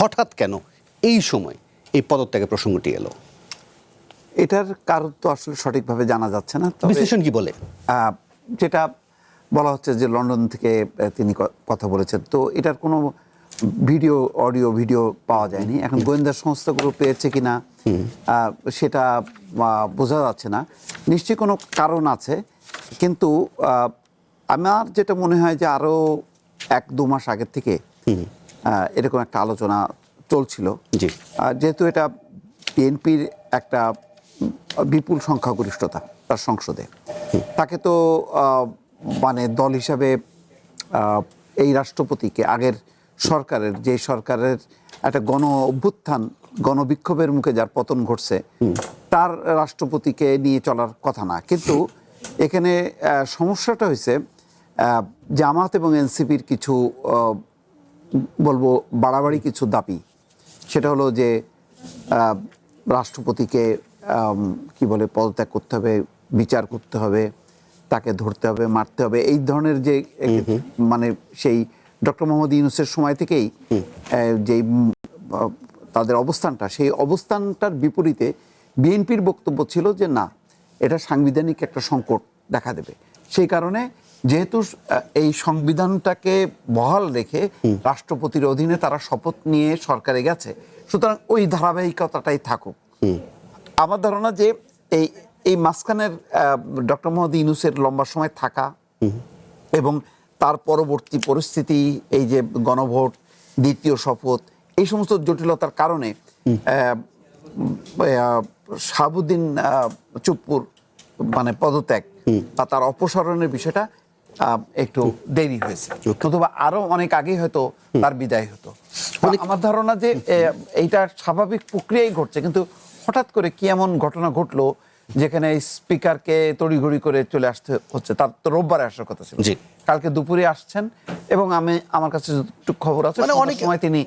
হঠাৎ কেন এই সময় এই পদত্যাগের প্রসঙ্গটি এলো? এটার কারণ তো আসলে সঠিকভাবে জানা যাচ্ছে না। বিশ্লেষণ কি বলে? যেটা বলা হচ্ছে যে লন্ডন থেকে তিনি কথা বলেছেন, তো এটার কোনো অডিও ভিডিও পাওয়া যায়নি। এখন গোয়েন্দা সংস্থাগুলো পেয়েছে কিনা সেটা বোঝা যাচ্ছে না। নিশ্চয়ই কোনো কারণ আছে, কিন্তু আমার যেটা মনে হয় যে আরও 1-2 মাস আগের থেকে এরকম একটা আলোচনা চলছিল। যেহেতু এটা বিএনপির একটা বিপুল সংখ্যাগরিষ্ঠতা তার সংসদে, তাকে তো মানে দল হিসাবে এই রাষ্ট্রপতিকে, আগের সরকারের যে সরকারের একটা গণ অভ্যুত্থান, গণবিক্ষোভের মুখে যার পতন ঘটছে, তার রাষ্ট্রপতিকে নিয়ে চলার কথা না। কিন্তু এখানে সমস্যাটা হয়েছে জামাত এবং এনসিপির কিছু বলবো বাড়াবাড়ি কিছু দাবি। সেটা হলো যে রাষ্ট্রপতিকে কি বলে পদত্যাগ করতে হবে, বিচার করতে হবে, তাকে ধরতে হবে, মারতে হবে, এই ধরনের যে মানে সেই ডক্টর মোহাম্মদ ইউনূসের সময় থেকেই যেই তাদের অবস্থানটা, সেই অবস্থানটার বিপরীতে বিএনপির বক্তব্য ছিল যে না, এটা সাংবিধানিক একটা সংকট দেখা দেবে। সেই কারণে যেহেতু এই সংবিধানটাকে বহাল রেখে রাষ্ট্রপতির অধীনে তারা শপথ নিয়ে সরকারে গেছে, সুতরাং ওই ধারাবাহিকতাটাই থাকুক। আমার ধারণা যে এই মাঝখানের ডক্টর মোহাম্মদ ইউনূসের লম্বা সময় থাকা এবং তার পরবর্তী পরিস্থিতি, এই যে গণভোট, দ্বিতীয় শপথ, এই সমস্ত জটিলতার কারণে শাহাবুদ্দিন চুপ্পুর মানে পদত্যাগ বা তার অপসারণের বিষয়টা একটু দেরি হয়েছে, অথবা আরো অনেক আগেই হয়তো তার বিদায় হতো। আমার ধারণা যে এইটা স্বাভাবিক প্রক্রিয়াই ঘটছে, কিন্তু হঠাৎ করে কি এমন ঘটনা ঘটলো যেখানে স্পিকারকে তড়িঘড়ি করে চলে আসতে হচ্ছে। তার তো রোববারে আসার কথা ছিল, কালকে দুপুরে আসছেন এবং আমার কাছে একটু খবর আছে অনেক সময় তিনি